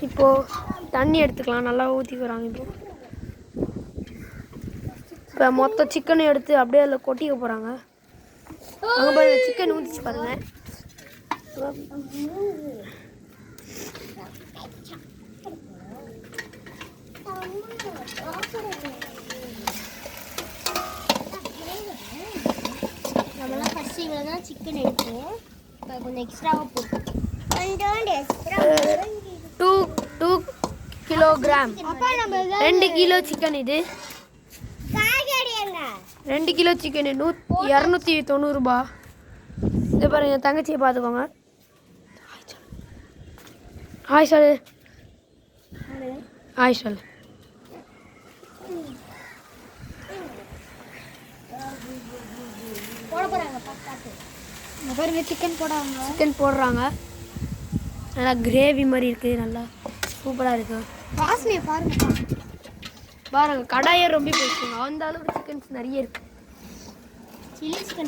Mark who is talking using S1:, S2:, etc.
S1: இப்போது தண்ணி எடுத்துக்கலாம். நல்லா ஊற்றிக்கிறாங்க. இப்போ மொத்த சிக்கனை எடுத்து அப்படியே அதில் கொட்டிக்க போகிறாங்க. அங்கே பாருங்க, சிக்கன் ஊற்றிச்சு பாருங்கள்.
S2: நம்மளாம் ஃபஸ்ட்டு இவ்வளோ தான் சிக்கன் எடுப்போம். இப்போ கொஞ்சம் எக்ஸ்ட்ராவாக போட்டு
S1: 2 கிலோகிராம் 2 கிலோ சிக்கன். இது 2 கிலோ சிக்கன் 290 ரூபா. இது பாருங்க, என் தங்கச்சியை பார்த்துக்கோங்க. ஹாய் சொல்லு. ஹாய் சொல்லு.
S2: பாருங்க, சிக்கன்
S1: போடுறாங்க. நல்லா கிரேவி மாதிரி இருக்குது. நல்லா சூப்பராக இருக்குது.
S2: வாசனையை
S1: பாருங்க, கடாயை ரொம்ப போயிடுச்சுங்க. அந்த அளவுக்கு சிக்கன்ஸ் நிறைய இருக்குது.
S2: Chilli chicken